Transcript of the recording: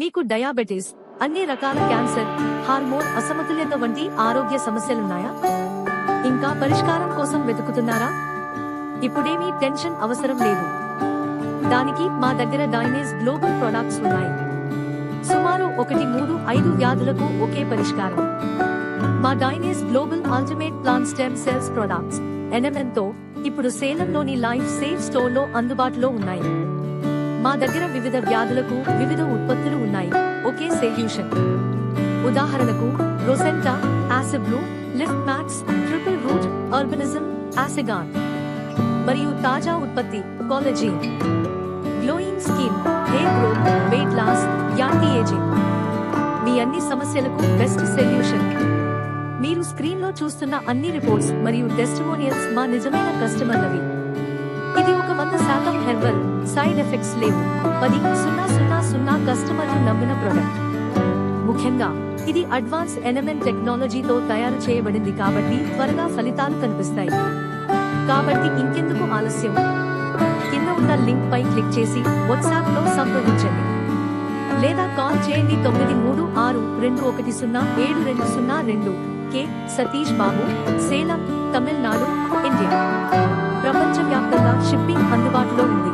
మీకు డయాబెటీస్, అన్ని రకాల క్యాన్సర్, హార్మోన్ అసమతుల్యత వంటి ఆరోగ్య సమస్యలున్నాయా? ఇంకా పరిష్కారం కోసం వెతుకుతున్నారా? ఇప్పుడేమీ టెన్షన్ అవసరం లేదు. దానికి మా దగ్గర డైనేజ్ గ్లోబల్ ప్రొడక్ట్స్ ఉన్నాయి. సుమారు 1-3-5 వ్యాధులకు ఒకే పరిష్కారం. మా drainage global ultimate plant stem cells products NMN తో ఇప్పుడు సేలంలోని లైఫ్ సేవ్ స్టోర్ లో అందుబాటులో ఉన్నాయి. మా దగ్గర వివిధ వ్యాధులకు వివిధ ఉత్పత్తులు ఉన్నాయి. ఒకే సొల్యూషన్. ఉదాహరణకు రోసెంటా, యాసిబ్లు, లిఫ్ట్ మ్యాక్స్, ట్రిపుల్ రూట్, అర్బనిజం, యాసిగాన్ మరియు తాజా ఉత్పత్తి కాలజీన్. Glowing skin, hair growth, weight loss, anti ageing. మీ అన్ని సమస్యలకు బెస్ట్ సొల్యూషన్. మీరు స్క్రీన్ లో చూస్తున్న అన్ని రిపోర్ట్స్ మరియు టెస్టిమోనియల్స్ మా నిజమైన కస్టమర్లవి. ఇది ఒక 100% హెర్బల్, సైడ్ ఎఫెక్ట్స్ లేవు. 10,000 కస్టమర్లు నమ్మిన ప్రొడక్ట్. ముఖ్యంగా ఇది అడ్వాన్స్ NMN టెక్నాలజీతో తయారు చేయబడింది కాబట్టి త్వరగా ఫలితాలు కనిపిస్తాయి. కాబట్టి ఇంకెందుకు ఆలస్యం? కింద ఉన్న లింక్ పై క్లిక్ చేసి వాట్సాప్ లో సంప్రదించండి లేదా కాల్ చేయండి 9362107202. K Satish Babu, Salem, Tamil Nadu, India. ప్రపంచవ్యాప్తంగా షిప్పింగ్ అందుబాటులో ఉంది.